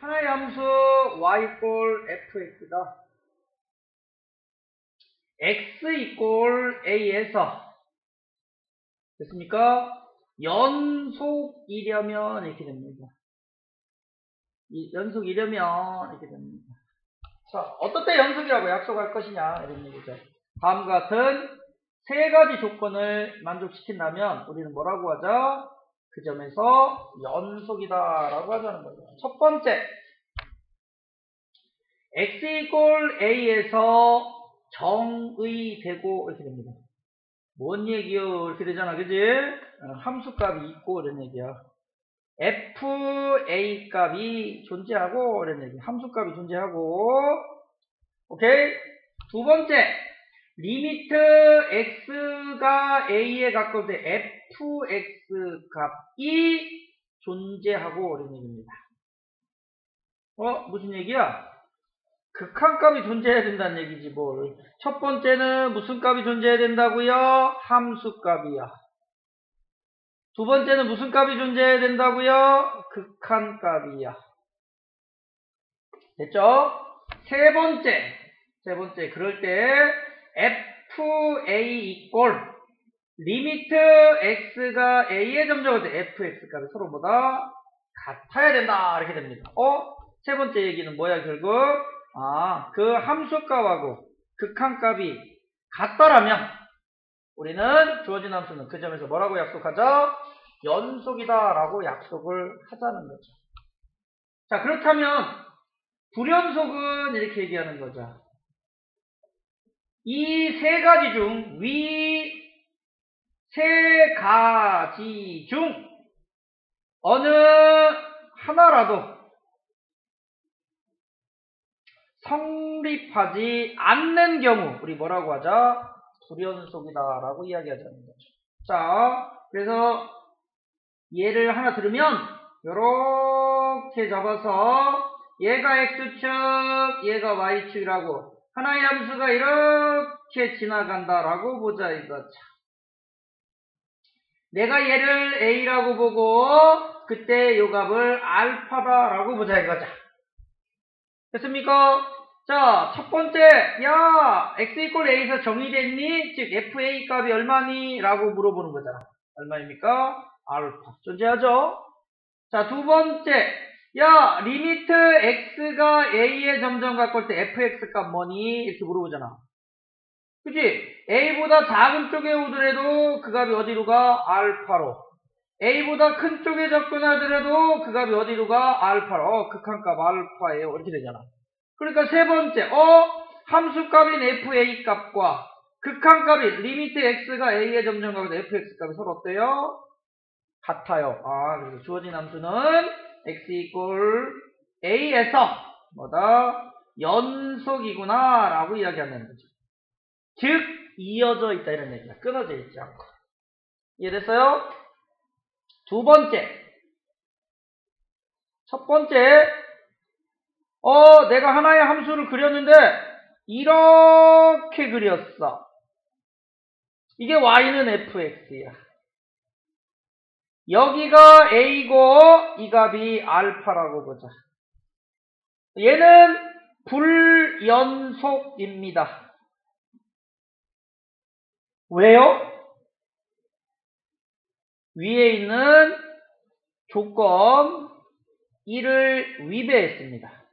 하나의 함수 y = fx다. x = a에서 됐습니까? 연속이려면 이렇게 됩니다. 연속이려면 이렇게 됩니다. 자, 어떨 때 연속이라고 약속할 것이냐 이런 얘기죠. 다음과 같은 세 가지 조건을 만족시킨다면 우리는 뭐라고 하죠? 그 점에서 연속이다 라고 하자는 거죠. 첫 번째, x = a에서 정의되고 이렇게 됩니다. 뭔 얘기요? 이렇게 되잖아, 그지? 함수값이 있고 이런 얘기야. fa 값이 존재하고 이런 얘기. 함수값이 존재하고. 오케이? 두 번째, 리미트 x가 a에 가까울 때 fx 값이 존재하고 이런 얘기입니다. 무슨 얘기야? 극한값이 존재해야 된다는 얘기지 뭘. 첫 번째는 무슨 값이 존재해야 된다고요? 함수값이야. 두 번째는 무슨 값이 존재해야 된다고요? 극한값이야. 됐죠? 세 번째 그럴 때 fa 리미트 x가 a에 점점할 때 fx 값이 서로보다 같아야 된다 이렇게 됩니다. 세 번째 얘기는 뭐야 결국? 그 함수값하고 극한값이 같다라면 우리는 주어진 함수는 그 점에서 뭐라고 약속하죠? 연속이다 라고 약속을 하자는 거죠. 자, 그렇다면 불연속은 이렇게 얘기하는 거죠. 이 세 가지 중 위 세 가지 중 어느 하나라도 성립하지 않는 경우 우리 뭐라고 하자? 불연속이다 라고 이야기하자는 거죠. 자, 그래서 예를 하나 들으면 이렇게 잡아서 얘가 x축 얘가 y축이라고 하나의 함수가 이렇게 지나간다 라고 보자 이거죠. 내가 얘를 a라고 보고 그때 요 값을 알파다 라고 보자 이거죠. 됐습니까? 자, 첫 번째, 야, x = a에서 정의됐니? 즉, fa 값이 얼마니? 라고 물어보는 거잖아. 얼마입니까? 알파. 존재하죠? 자, 두 번째, 야, 리미트 x가 a에 점점 가까울 때 fx 값 뭐니? 이렇게 물어보잖아. 그치? a보다 작은 쪽에 오더라도 그 값이 어디로 가? 알파로. a보다 큰 쪽에 접근하더라도 그 값이 어디로 가? 알파로. 극한값 알파예요. 이렇게 되잖아. 그러니까 세 번째, 함수값인 fa 값과 극한값인 리미트 x가 a에 점점 가고 fx 값이 서로 어때요? 같아요. 그래서 주어진 함수는 x = a에서 뭐다? 연속이구나 라고 이야기하는 거죠. 즉 이어져 있다 이런 얘기야. 끊어져 있지 않고. 이해됐어요? 두 번째, 첫 번째, 내가 하나의 함수를 그렸는데 이렇게 그렸어. 이게 y는 fx야. 여기가 a고 이 값이 알파라고 보자. 얘는 불연속입니다. 왜요? 위에 있는 조건 1을 위배했습니다.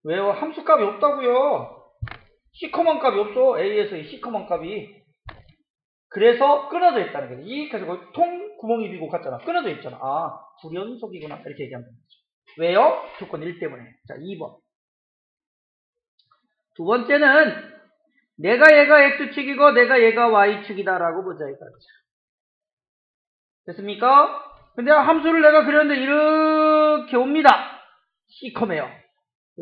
왜요? 함수값이 없다고요. 시커먼 값이 없어. a에서 이 시커먼 값이. 그래서 끊어져 있다는 거죠. 그래서 통 구멍이 비고 갔잖아. 끊어져 있잖아. 불연속이구나. 이렇게 얘기하는 거죠. 왜요? 조건 1 때문에. 자, 2번. 두 번째는 내가 얘가 x축이고 내가 얘가 y축이다 라고 보자 이거죠. 됐습니까? 근데 함수를 내가 그렸는데 이렇게 옵니다. 시커매요.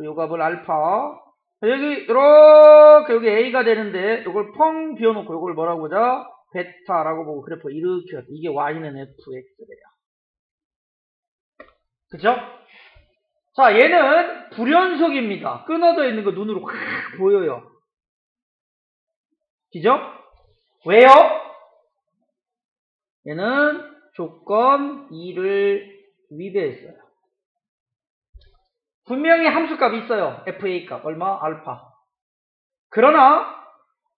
요 값을 알파. 여기 이렇게 여기 a가 되는데 이걸 펑 비워놓고 이걸 뭐라고 보자? 베타라고 보고 그래프 이렇게 해서 이게 y는 fx래요. 그죠? 자, 얘는 불연속입니다. 끊어져 있는 거 눈으로 확 보여요. 그죠? 왜요? 얘는 조건 2를 위배했어요. 분명히 함수값이 있어요. FA 값 얼마? 알파. 그러나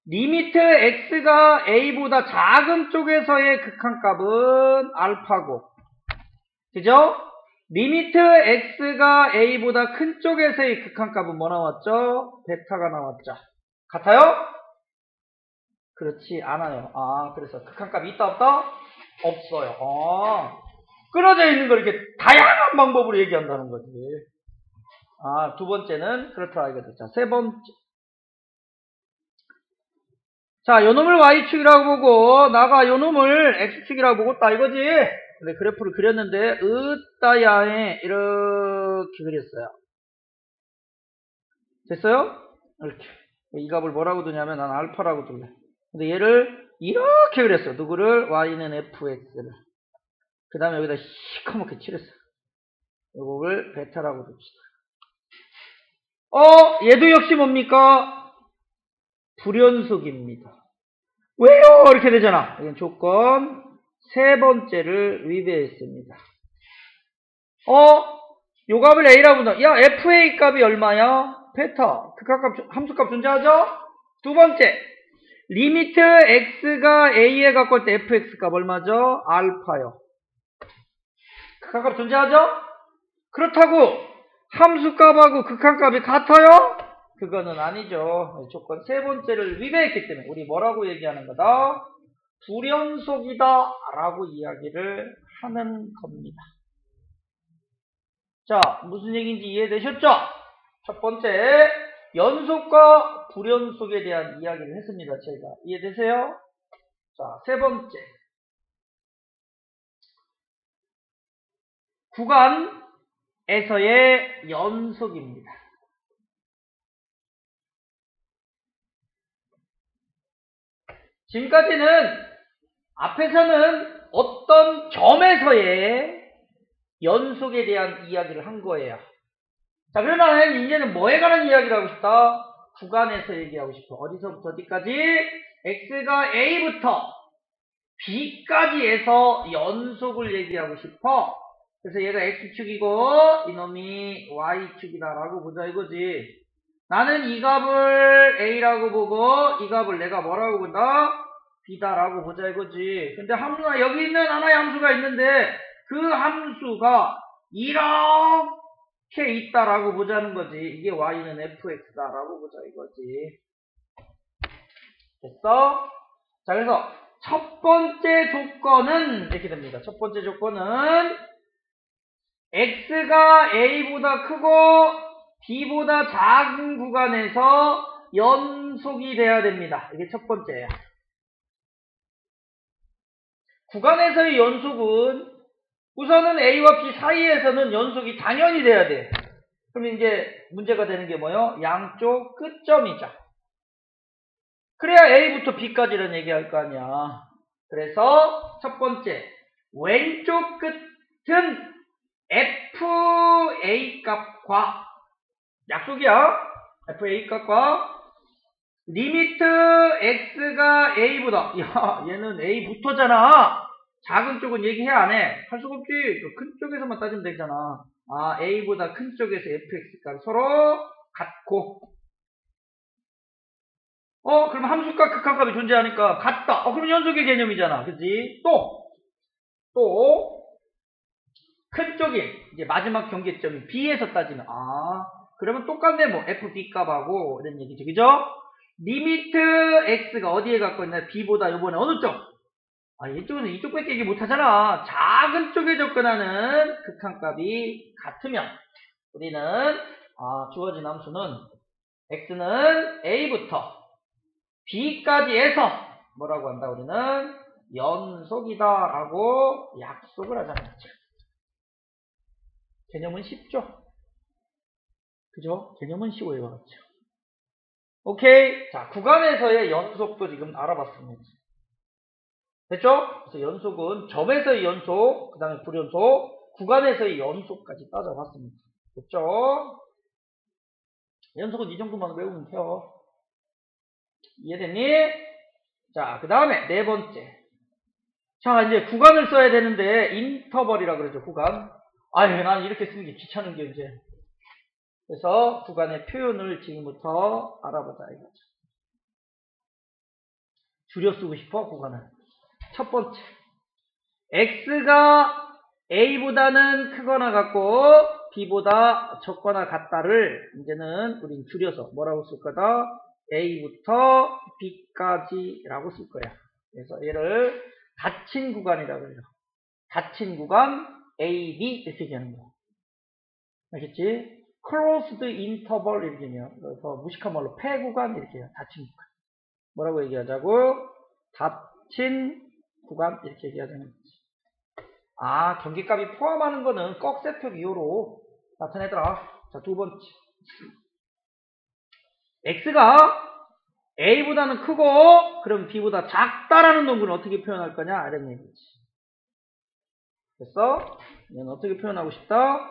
리미트 x가 a보다 작은 쪽에서의 극한값은 알파고, 그죠? 리미트 x가 a보다 큰 쪽에서의 극한값은 뭐 나왔죠? 베타가 나왔죠. 같아요? 그렇지 않아요. 그래서 극한값이 있다 없다? 없어요. 끊어져 있는 걸 이렇게 다양한 방법으로 얘기한다는 거지. 두 번째는 그렇더라 이거죠. 자, 세 번째. 자, 요놈을 y축이라고 보고 나가 요놈을 x축이라고 보고 따 이거지. 근데 그래프를 그렸는데 으따야에 이렇게 그렸어요. 됐어요? 이렇게. 이 값을 뭐라고 두냐면 난 알파라고 둘래. 근데 얘를 이렇게 그렸어. 누구를? y는 fx를. 그 다음에 여기다 시커멓게 칠했어. 요거를 베타라고 둡시다. 얘도 역시 뭡니까? 불연속입니다. 왜요? 이렇게 되잖아. 이건 조건 세 번째를 위배했습니다. 요 값을 a라고 본다. 야, fa 값이 얼마야? 베타. 극한값, 함수값 존재하죠? 두 번째, 리미트 x가 a에 가까울 때 fx 값 얼마죠? 알파요. 극한값 존재하죠? 그렇다고 함수값하고 극한값이 같아요? 그거는 아니죠. 조건 세 번째를 위배했기 때문에 우리 뭐라고 얘기하는 거다? 불연속이다 라고 이야기를 하는 겁니다. 자, 무슨 얘기인지 이해되셨죠? 첫 번째, 연속과 불연속에 대한 이야기를 했습니다. 제가 이해되세요? 자, 세 번째, 구간에서의 연속입니다. 지금까지는 앞에서는 어떤 점에서의 연속에 대한 이야기를 한 거예요. 자, 그러면 이제는 뭐에 관한 이야기를 하고 싶다? 구간에서 얘기하고 싶어. 어디서부터 어디까지? x가 a부터 b까지 해서 연속을 얘기하고 싶어. 그래서 얘가 x축이고 이놈이 y축이다 라고 보자 이거지. 나는 이 값을 a라고 보고 이 값을 내가 뭐라고 본다? b다 라고 보자 이거지. 근데 함수가 여기 있는 하나의 함수가 있는데 그 함수가 이렇게 있다라고 보자는 거지. 이게 y는 fx다라고 보자 이거지. 됐어? 자, 그래서 첫 번째 조건은 이렇게 됩니다. 첫 번째 조건은 x가 a보다 크고 b보다 작은 구간에서 연속이 돼야 됩니다. 이게 첫 번째예요. 구간에서의 연속은 우선은 a와 b 사이에서는 연속이 당연히 돼야 돼. 그럼 이제 문제가 되는 게 뭐예요? 양쪽 끝점이죠. 그래야 a부터 b까지는 얘기할 거 아니야. 그래서 첫 번째, 왼쪽 끝은 fa 값과 약속이야. fa 값과 리미트 x가 a보다, 야, 얘는 a부터잖아. 작은 쪽은 얘기해 안 해? 할 수가 없지. 큰 쪽에서만 따지면 되잖아. a보다 큰 쪽에서 fx가 서로 같고, 그럼 함수값 극한값이 존재하니까 같다. 그럼 연속의 개념이잖아. 그치? 또 큰 쪽인 이제 마지막 경계점이 b에서 따지면 그러면 똑같네. 뭐 fb 값하고 이런 얘기죠. 그죠? 리미트 x가 어디에 갖고 있나? b보다 요번에 어느 쪽? 이쪽에서 이쪽밖에 얘기 못하잖아. 작은 쪽에 접근하는 극한값이 같으면 우리는 주어진 함수는 x는 a부터 b까지 해서 뭐라고 한다? 우리는 연속이다 라고 약속을 하자는 거죠. 개념은 쉽죠? 그죠? 개념은 쉬워요. 그렇죠? 오케이. 자, 구간에서의 연속도 지금 알아봤습니다. 됐죠? 그래서 연속은 점에서의 연속, 그 다음에 불연속, 구간에서의 연속까지 따져봤습니다. 됐죠? 연속은 이 정도만 외우면 돼요. 이해됐니? 자, 그 다음에 네 번째. 자, 이제 구간을 써야 되는데 인터벌이라 그러죠. 구간. 난 이렇게 쓰는 게 귀찮은 게 이제 그래서 구간의 표현을 지금부터 알아보자 이거죠. 줄여 쓰고 싶어 구간을. 첫 번째, x가 a보다는 크거나 같고 b보다 적거나 같다를 이제는 우린 줄여서 뭐라고 쓸 거다? a부터 b까지라고 쓸 거야. 그래서 얘를 닫힌 구간이라고 해요. 닫힌 구간 a, b 이렇게 얘기하는 거야. 알겠지? closed interval 이렇게 해요. 그래서 무식한 말로 폐구간 이렇게 해요. 닫힌 구간. 뭐라고 얘기하자고? 닫힌 구간 이렇게 얘기하자는 거지. 아, 경계값이 포함하는 거는 꺽쇠표 이후로 나타내더라. 자, 두 번째. x가 a보다는 크고 그럼 b보다 작다라는 놈은 어떻게 표현할 거냐? 이런 얘기지. 됐어? 얘는 어떻게 표현하고 싶다?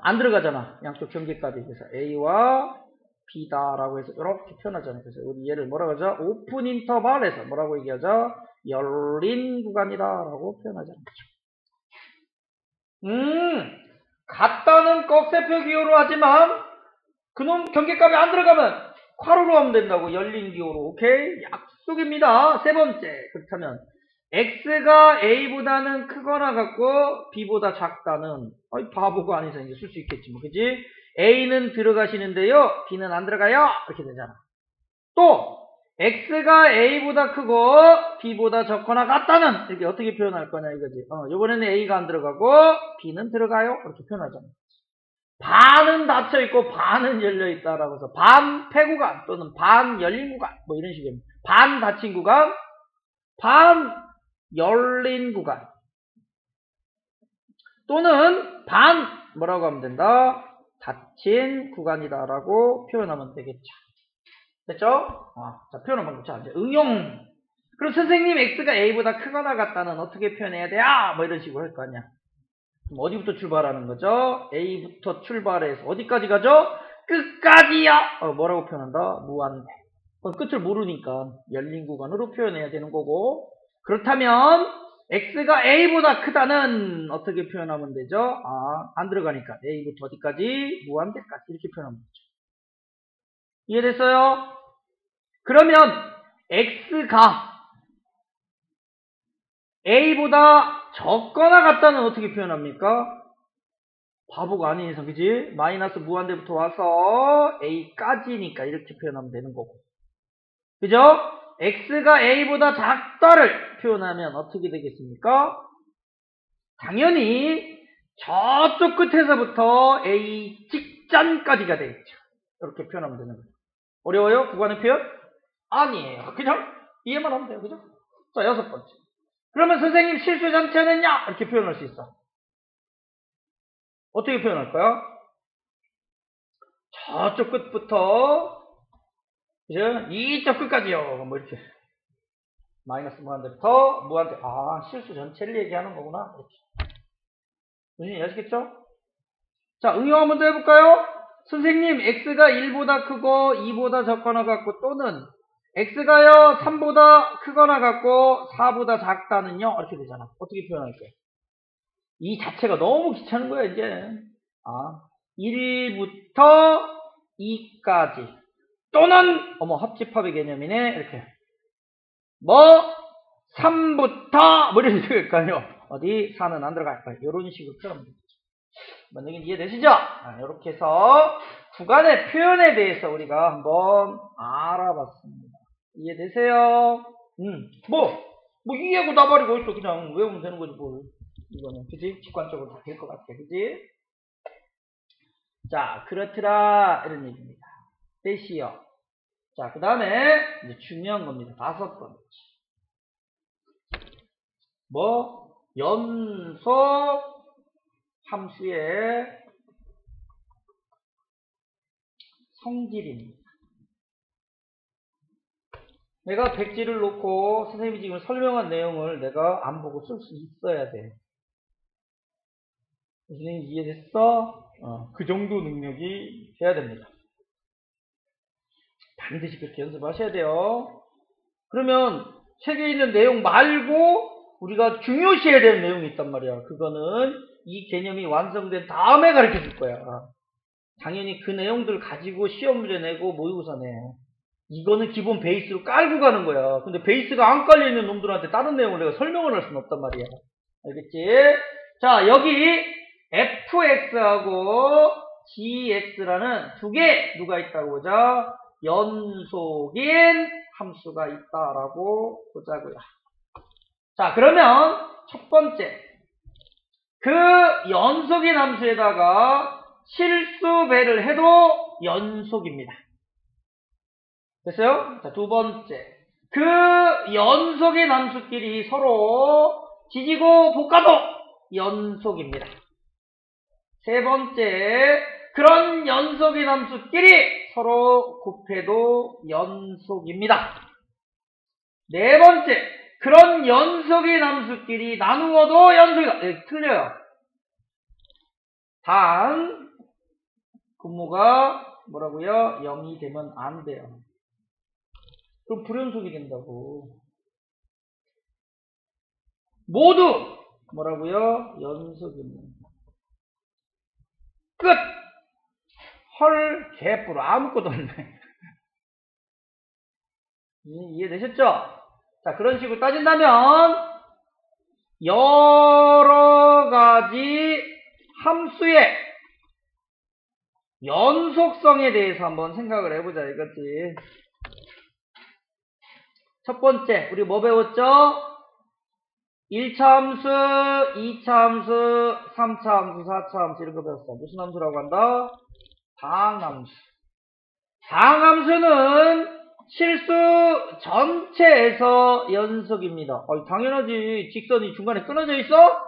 안 들어가잖아. 양쪽 경계값이. 그래서 a와 b다라고 해서 이렇게 표현하잖아요. 그래서 우리 얘를 뭐라고 하죠? 오픈 인터벌에서 뭐라고 얘기하죠? 열린 구간이다라고 표현하잖아요. 같다는 꺽쇠표 기호로 하지만 그놈 경계값이 안 들어가면 괄호로 하면 된다고. 열린 기호로. 오케이? 약속입니다. 세 번째. 그렇다면 x가 a보다는 크거나 같고 b보다 작다는 바보가 아니서 이제 쓸 수 있겠지 뭐. 그지? a는 들어가시는데요 b는 안 들어가요. 이렇게 되잖아. 또 x가 a보다 크고 b보다 적거나 같다는 이렇게 어떻게 표현할 거냐 이거지. 요번에는 a가 안 들어가고 b는 들어가요. 이렇게 표현하잖아. 반은 닫혀 있고 반은 열려 있다라고 해서 반 폐구간 또는 반 열린 구간 뭐 이런 식입니다. 반 닫힌 구간, 반 열린 구간 또는 반 뭐라고 하면 된다? 닫힌 구간이다라고 표현하면 되겠죠. 됐죠? 자, 표현한 방법. 자, 이제 응용. 그럼 선생님 x가 a보다 크거나 같다는 어떻게 표현해야 돼? 뭐 이런 식으로 할 거 아니야. 그럼 어디부터 출발하는 거죠? a부터 출발해서 어디까지 가죠? 끝까지요. 뭐라고 표현한다? 무한대. 끝을 모르니까 열린 구간으로 표현해야 되는 거고. 그렇다면 x가 a보다 크다는 어떻게 표현하면 되죠? 안 들어가니까 a부터 어디까지? 무한대까지 이렇게 표현하면 되죠. 이해됐어요? 그러면 x가 a보다 적거나 같다는 어떻게 표현합니까? 바보가 아닌 이상, 그지? 마이너스 무한대부터 와서 a까지니까 이렇게 표현하면 되는 거고. 그죠? x가 a보다 작다를 표현하면 어떻게 되겠습니까? 당연히 저쪽 끝에서부터 a 직전까지가 되겠죠. 이렇게 표현하면 되는 거예요. 어려워요? 구간의 표현? 아니에요. 그냥 이해만 하면 돼요. 그죠? 자, 여섯 번째. 그러면 선생님 실수 전체는요? 이렇게 표현할 수 있어. 어떻게 표현할까요? 저쪽 끝부터 그죠? 이쪽 끝까지요. 뭐 이렇게 마이너스 무한대부터 무한대. 실수 전체를 얘기하는 거구나. 이렇게. 무슨 얘기 아시겠죠? 자, 응용 한번 더 해볼까요? 선생님 x가 1보다 크고 2보다 적거나 같고 또는 x가요 3보다 크거나 같고 4보다 작다는요 이렇게 되잖아. 어떻게 표현할게요? 이 자체가 너무 귀찮은 거야 이제. 1부터 2까지 또는 합집합의 개념이네. 이렇게 3부터 뭐 이렇게 될까요? 어디 4는 안 들어갈 거야. 이런 식으로 표현하면 되죠. 뭔 얘기인지 이해되시죠? 이렇게 해서 구간의 표현에 대해서 우리가 한번 알아봤습니다. 이해되세요? 뭐 이해하고 나발이고 있어. 그냥 외우면 되는 거지 뭘. 이거는 그지? 직관적으로 다 될 것 같아. 그지? 자, 그렇더라 이런 얘기입니다. 대시요. 자, 그 다음에 이제 중요한 겁니다. 다섯 번째. 연속 함수의 성질입니다. 내가 백지를 놓고 선생님이 지금 설명한 내용을 내가 안 보고 쓸 수 있어야 돼. 선생님 이해됐어? 그 정도 능력이 돼야 됩니다. 반드시 그렇게 연습하셔야 돼요. 그러면 책에 있는 내용 말고 우리가 중요시해야 되는 내용이 있단 말이야. 그거는 이 개념이 완성된 다음에 가르쳐 줄 거야. 당연히 그 내용들 가지고 시험 문제 내고 모의고사 내요. 이거는 기본 베이스로 깔고 가는 거야. 근데 베이스가 안 깔려있는 놈들한테 다른 내용을 내가 설명을 할 수는 없단 말이야. 알겠지? 자, 여기 fx하고 gx라는 두 개 누가 있다고 보자? 연속인 함수가 있다라고 보자고요. 자, 그러면 첫 번째, 그 연속인 함수에다가 실수 배를 해도 연속입니다. 됐어요? 자, 두 번째, 그 연속인 함수끼리 서로 지지고 볶아도 연속입니다. 세 번째, 그런 연속인 함수끼리 서로 곱해도 연속입니다. 네 번째, 그런 연속인 함수끼리 나누어도 연속이다. 네, 틀려요. 단 분모가 뭐라고요? 0이 되면 안 돼요. 그럼 불연속이 된다고. 모두 뭐라고요? 연속입니다. 끝! 헐, 개뿔 아무것도 없네. 이해되셨죠? 자, 그런 식으로 따진다면 여러 가지 함수의 연속성에 대해서 한번 생각을 해보자 이거지. 첫 번째, 우리 뭐 배웠죠? 1차 함수, 2차 함수, 3차 함수, 4차 함수 이런 거 배웠어. 무슨 함수라고 한다? 다항함수. 다항함수는 실수 전체에서 연속입니다. 당연하지. 직선이 중간에 끊어져 있어?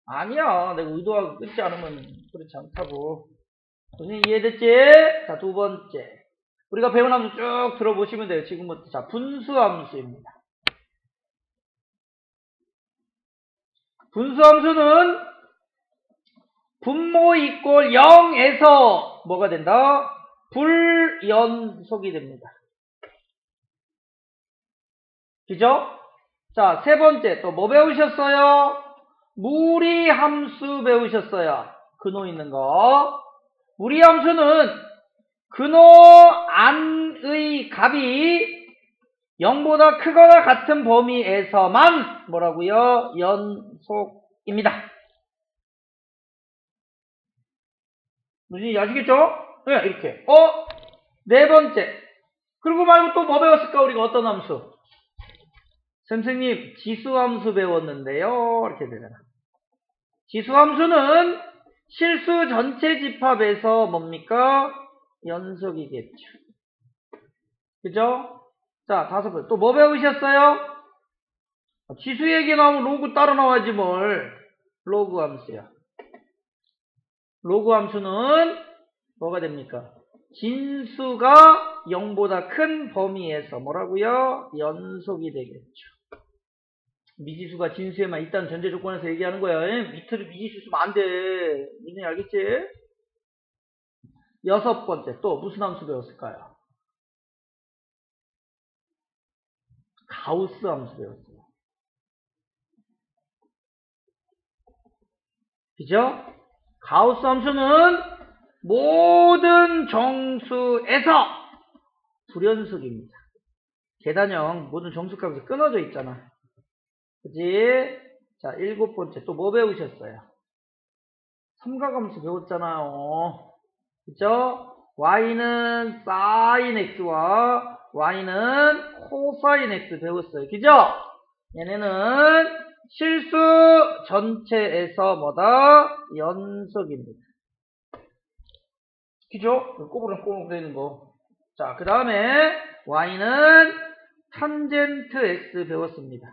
아니야. 내가 의도하고 끊지 않으면 그렇지 않다고. 무슨 이해됐지? 자, 두 번째. 우리가 배운 함수 쭉 들어보시면 돼요. 지금부터. 자, 분수함수입니다. 분수함수는 분모 이꼴 0에서 뭐가 된다? 불연속이 됩니다. 그죠? 자, 세 번째 또 뭐 배우셨어요? 무리함수 배우셨어요. 근호 있는 거. 무리함수는 근호 안의 값이 0보다 크거나 같은 범위에서만 뭐라고요? 연속입니다. 무슨 아시겠죠? 네, 이렇게. 네 번째. 그리고 말고 또 뭐 배웠을까? 우리가 어떤 함수? 선생님, 지수함수 배웠는데요. 이렇게 되잖아. 지수함수는 실수 전체 집합에서 뭡니까? 연속이겠죠. 그죠? 자, 다섯 번째. 또 뭐 배우셨어요? 지수 얘기 나오면 로그 따로 나와야지 뭘. 로그 함수야. 로그 함수는 뭐가 됩니까? 진수가 0보다 큰 범위에서 뭐라고요? 연속이 되겠죠. 미지수가 진수에만 있다는 전제 조건에서 얘기하는 거야. 밑으로 미지수 쓰면 안 돼. 니네 알겠지? 여섯 번째, 또 무슨 함수 배웠을까요? 가우스 함수 배웠어요. 그죠? 가우스 함수는 모든 정수에서 불연속입니다. 계단형 모든 정수값이 끊어져 있잖아. 그지? 자, 일곱 번째 또 뭐 배우셨어요? 삼각함수 배웠잖아요. 그죠? y는 sin x와 y는 cosine x 배웠어요. 그죠? 얘네는 실수 전체에서 뭐다? 연속입니다. 그죠? 꼬부랑 꼬부랑 되는 거. 자, 그 다음에 y는 탄젠트 x 배웠습니다.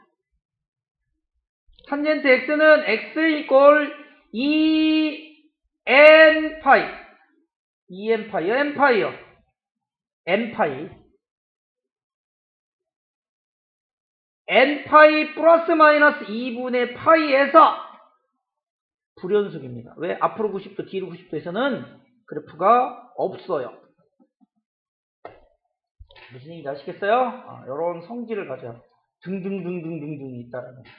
탄젠트 x는 x 이꼴 2n 파이 2n 파이요? n 파이요? n 파이 n 파이 플러스 마이너스 2분의 파이에서 불연속입니다. 왜? 앞으로 90도 뒤로 90도에서는 그래프가 없어요. 무슨 얘기인지 아시겠어요? 이런 성질을 가져 등등등등등등이 있다라는 거죠.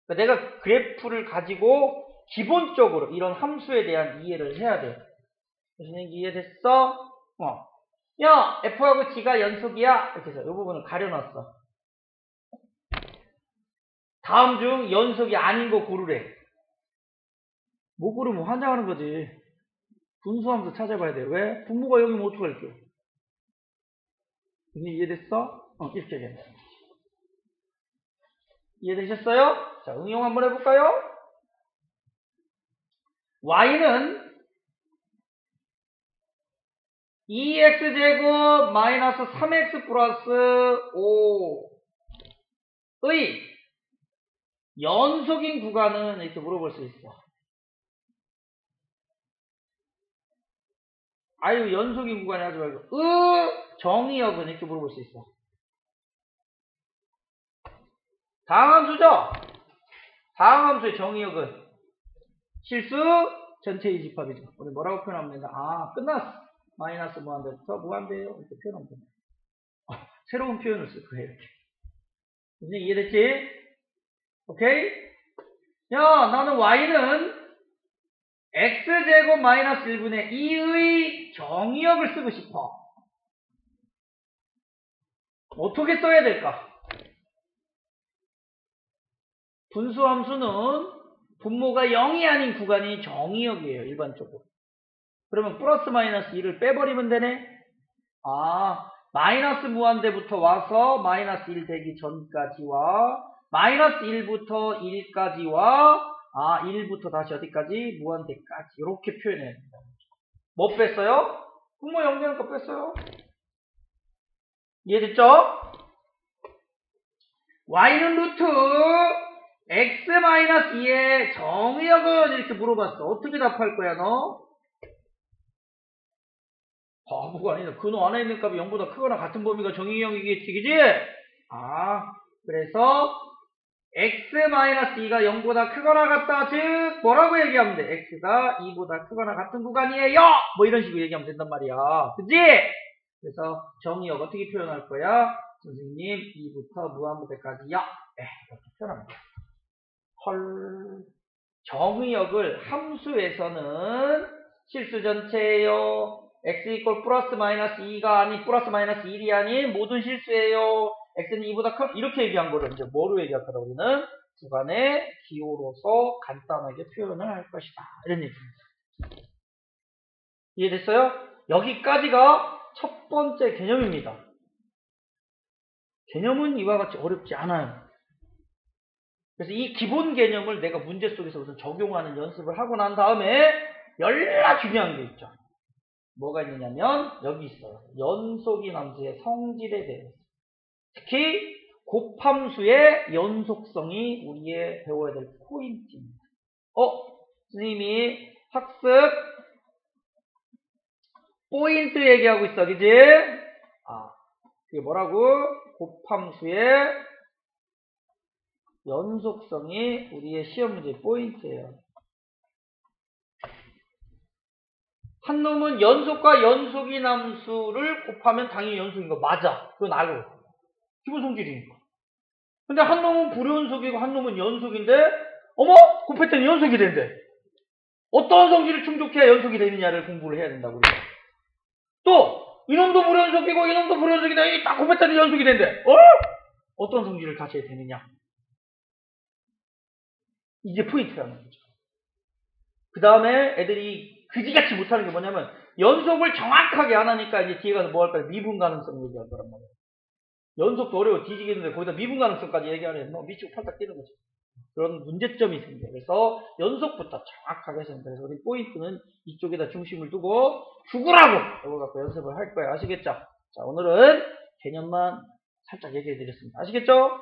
그러니까 내가 그래프를 가지고 기본적으로 이런 함수에 대한 이해를 해야 돼요. 무슨 얘기 이해됐어? 야, F하고 G가 연속이야. 이렇게 해서 이 부분을 가려놨어. 다음 중 연속이 아닌 거 고르래. 못 고르면 환장하는 거지. 분수함수 찾아봐야 돼. 왜? 분모가 여기면 어떡할게. 이해됐어? 이렇게 얘기해. 이해되셨어요? 자, 응용 한번 해볼까요? y는 2x제곱 마이너스 3x 플러스 5의 연속인 구간은 이렇게 물어볼 수 있어. 아유, 연속인 구간이 하지 말고 정의역은 이렇게 물어볼 수 있어. 다항함수죠? 다항함수의 정의역은 실수 전체의 집합이죠. 우리 뭐라고 표현하면 된다? 끝났어. 마이너스 무한대부터 무한대요. 이렇게 표현하면 된다. 새로운 표현을 쓸 거예요. 이렇게. 이제 이해됐지? 오케이? 야, 나는 y는 x제곱 마이너스 1분의 2의 정의역을 쓰고 싶어. 어떻게 써야 될까? 분수함수는 분모가 0이 아닌 구간이 정의역이에요. 일반적으로. 그러면 플러스 마이너스 2를 빼버리면 되네. 마이너스 무한대부터 와서 마이너스 1 되기 전까지와 마이너스 1부터 1까지와 1부터 다시 어디까지? 무한대까지. 이렇게 표현해야 됩니다. 뭐 뺐어요? 분모 0 되는 거 뺐어요. 이해됐죠? y는 루트 x-2의 정의역은 이렇게 물어봤어. 어떻게 답할 거야 너? 바보가 아니다. 근호 안에 있는 값이 0보다 크거나 같은 범위가 정의역이겠지, 그지? 그래서 x-2가 0보다 크거나 같다. 즉 뭐라고 얘기하면 돼? x가 2보다 크거나 같은 구간이에요. 뭐 이런 식으로 얘기하면 된단 말이야. 그지? 그래서 정의역 어떻게 표현할 거야? 선생님 2부터 무한대까지요. 이렇게 표현합니다. 헐. 정의역을 함수에서는 실수 전체예요. x 이퀄 플러스 마이너스 2가 아닌 플러스 마이너스 1이 아닌 모든 실수예요. x는 2보다 큰 이렇게 얘기한 거를 이제 뭐로 얘기할 거다? 우리는 구간의 기호로서 간단하게 표현을 할 것이다. 이런 얘기입니다. 이해됐어요? 여기까지가 첫 번째 개념입니다. 개념은 이와 같이 어렵지 않아요. 그래서 이 기본 개념을 내가 문제 속에서 우선 적용하는 연습을 하고 난 다음에 열나 중요한 게 있죠. 뭐가 있느냐면 여기 있어요. 연속인 함수의 성질에 대해서. 특히 곱함수의 연속성이 우리의 배워야 될 포인트입니다. 선생님이 학습 포인트 얘기하고 있어. 그지? 그게 뭐라고? 곱함수의 연속성이 우리의 시험 문제의 포인트예요. 한 놈은 연속과 연속인 함수를 곱하면 당연히 연속인 거 맞아. 그건 알고. 기본 성질이니까. 근데 한 놈은 불연속이고 한 놈은 연속인데 곱했더니 연속이 된대. 어떤 성질을 충족해야 연속이 되느냐를 공부를 해야 된다고. 또 이놈도 불연속이고 이놈도 불연속이다. 이 딱 곱했더니 연속이 된대. 어떤 성질을 가져야 되느냐. 이게 포인트라는 거죠. 그 다음에 애들이 그지같이 못하는 게 뭐냐면 연속을 정확하게 안 하니까 이제 뒤에 가서 뭐 할까요? 미분 가능성 얘기할 거란 말이에요. 연속도 어려워 뒤지겠는데 거기다 미분 가능성까지 얘기하면 미치고 팔딱 뛰는 거죠. 그런 문제점이 생겨요. 그래서 연속부터 정확하게 해야 됩니다. 그래서 우리 포인트는 이쪽에다 중심을 두고 죽으라고 이거 갖고 연습을 할 거예요. 아시겠죠? 자, 오늘은 개념만 살짝 얘기해 드렸습니다. 아시겠죠?